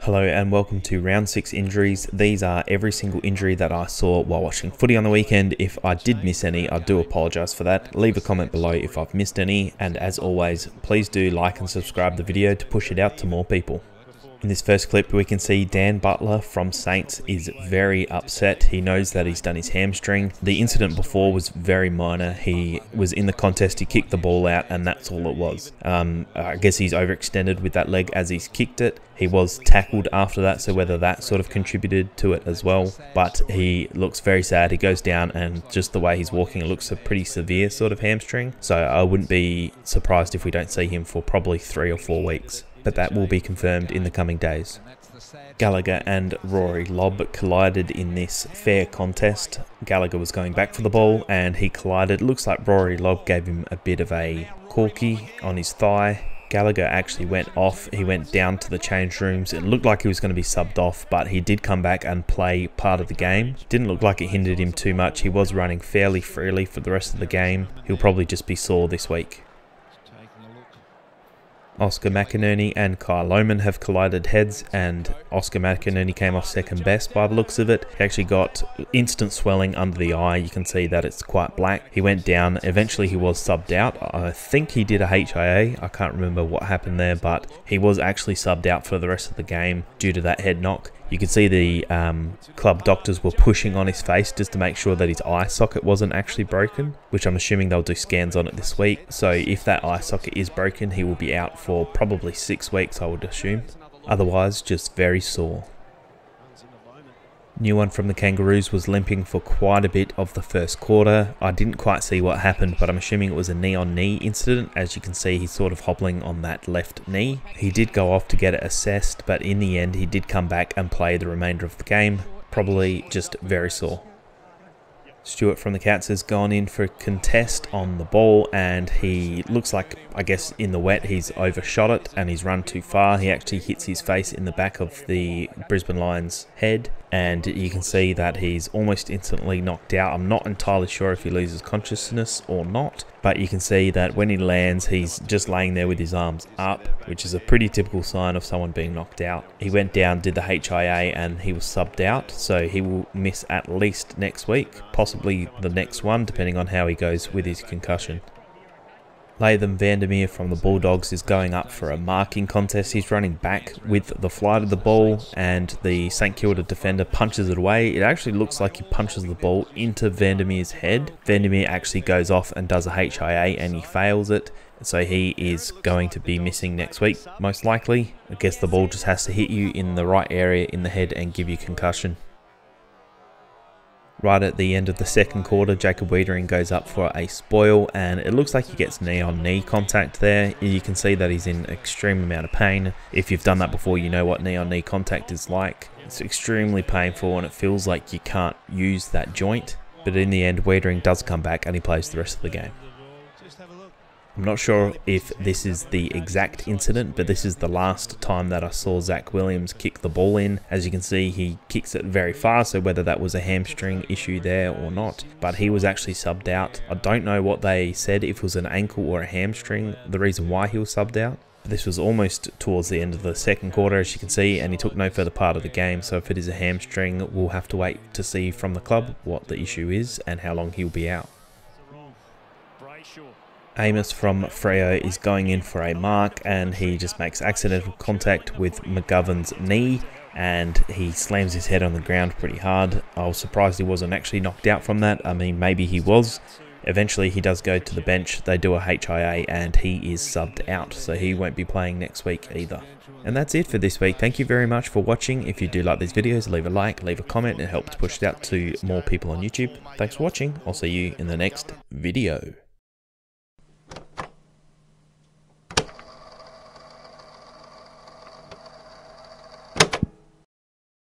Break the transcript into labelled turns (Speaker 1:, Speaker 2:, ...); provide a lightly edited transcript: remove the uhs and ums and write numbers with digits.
Speaker 1: Hello and welcome to round 6 injuries. These are every single injury that I saw while watching footy on the weekend. If I did miss any, I do apologise for that. Leave a comment below if I've missed any, and as always, please do like and subscribe the video to push it out to more people. In this first clip, we can see Dan Butler from Saints is very upset. He knows that he's done his hamstring. The incident before was very minor. He was in the contest, he kicked the ball out, and that's all it was. I guess he's overextended with that leg as he's kicked it. He was tackled after that, so whether that sort of contributed to it as well. But he looks very sad. He goes down, and just the way he's walking, it looks a pretty severe sort of hamstring. So I wouldn't be surprised if we don't see him for probably 3 or 4 weeks. But that will be confirmed in the coming days. Gallagher and Rory Lobb collided in this fair contest. Gallagher was going back for the ball and he collided. It looks like Rory Lobb gave him a bit of a corky on his thigh. Gallagher actually went off. He went down to the change rooms. It looked like he was going to be subbed off, but he did come back and play part of the game. Didn't look like it hindered him too much. He was running fairly freely for the rest of the game. He'll probably just be sore this week. Oscar McInerney and Kyle Lohmann have collided heads, and Oscar McInerney came off second best by the looks of it. He actually got instant swelling under the eye. You can see that it's quite black. He went down. Eventually he was subbed out. I think he did a HIA. I can't remember what happened there, but he was actually subbed out for the rest of the game due to that head knock. You could see the club doctors were pushing on his face just to make sure that his eye socket wasn't actually broken, which I'm assuming they'll do scans on it this week. So if that eye socket is broken, he will be out for probably 6 weeks, I would assume. Otherwise, just very sore. New one from the Kangaroos was limping for quite a bit of the first quarter. I didn't quite see what happened, but I'm assuming it was a knee-on-knee incident. As you can see, he's sort of hobbling on that left knee. He did go off to get it assessed, but in the end, he did come back and play the remainder of the game. Probably just very sore. Stewart from the Cats has gone in for a contest on the ball, and he looks like, I guess in the wet, he's overshot it and he's run too far. He actually hits his face in the back of the Brisbane Lions head, and you can see that he's almost instantly knocked out. I'm not entirely sure if he loses consciousness or not, but you can see that when he lands, he's just laying there with his arms up, which is a pretty typical sign of someone being knocked out. He went down, did the HIA, and he was subbed out, so he will miss at least next week, possibly the next one, depending on how he goes with his concussion. Vmir from the Bulldogs is going up for a marking contest. He's running back with the flight of the ball, and the St Kilda defender punches it away. It actually looks like he punches the ball into Vandermeer's head. Vmir actually goes off and does a HIA and he fails it. So he is going to be missing next week, most likely. I guess the ball just has to hit you in the right area in the head and give you concussion. Right at the end of the second quarter, Jacob Weitering goes up for a spoil, and it looks like he gets knee-on-knee contact there. You can see that he's in extreme amount of pain. If you've done that before, you know what knee-on-knee contact is like. It's extremely painful, and it feels like you can't use that joint. But in the end, Weitering does come back, and he plays the rest of the game. I'm not sure if this is the exact incident, but this is the last time that I saw Zack Williams kick the ball in. As you can see, he kicks it very far, so whether that was a hamstring issue there or not, but he was actually subbed out. I don't know what they said, if it was an ankle or a hamstring, the reason why he was subbed out. This was almost towards the end of the second quarter, as you can see, and he took no further part of the game. So if it is a hamstring, we'll have to wait to see from the club what the issue is and how long he'll be out. Amos from Freo is going in for a mark, and he just makes accidental contact with McGovern's knee, and he slams his head on the ground pretty hard. I was surprised he wasn't actually knocked out from that. I mean, maybe he was. Eventually he does go to the bench, they do a HIA, and he is subbed out, so he won't be playing next week either. And that's it for this week. Thank you very much for watching. If you do like these videos, leave a like, leave a comment. It helps push it out to more people on YouTube. Thanks for watching. I'll see you in the next video.